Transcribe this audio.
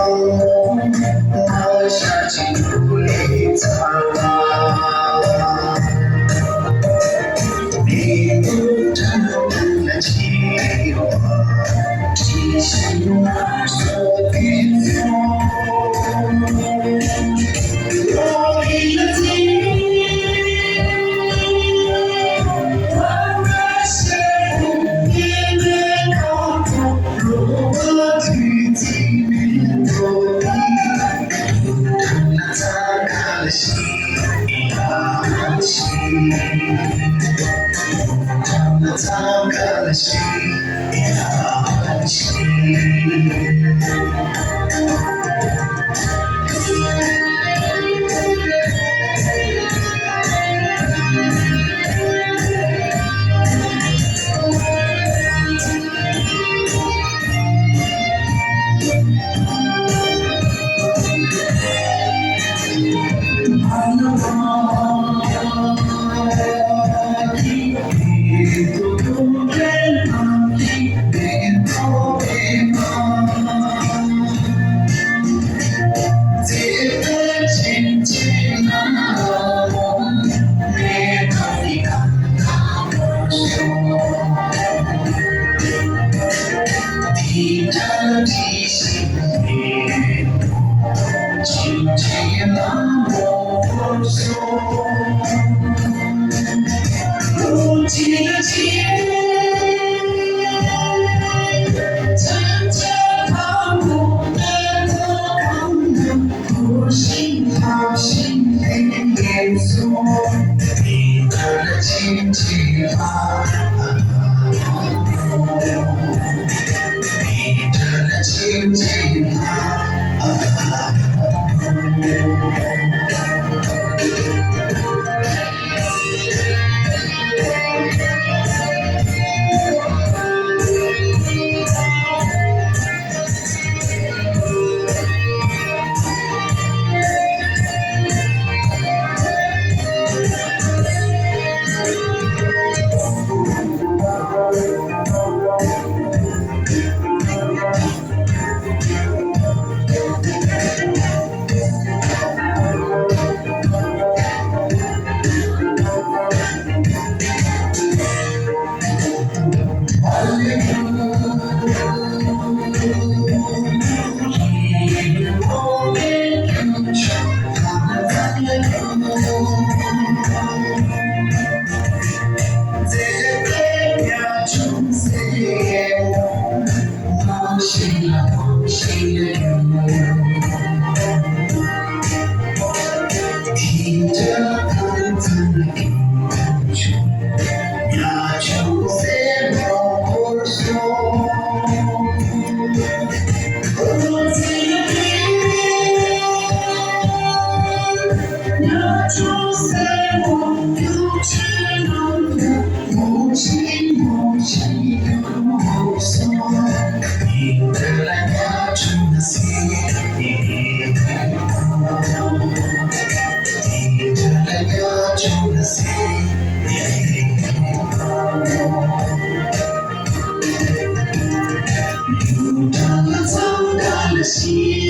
我想进入你苍茫。你不真的情话，提醒我所变风。我已了情，我那些年的高头，如何去纪念我的？那擦干了心，那心。那擦干了心，那心。提醒你，轻轻让我说，不记的情，真正靠我的可能，不心好心被严肃，你的轻轻把。轻轻听着看着感觉，呀，就在我手，我自己，呀，就在我有知道的母亲的手，你的来呀，真的心。See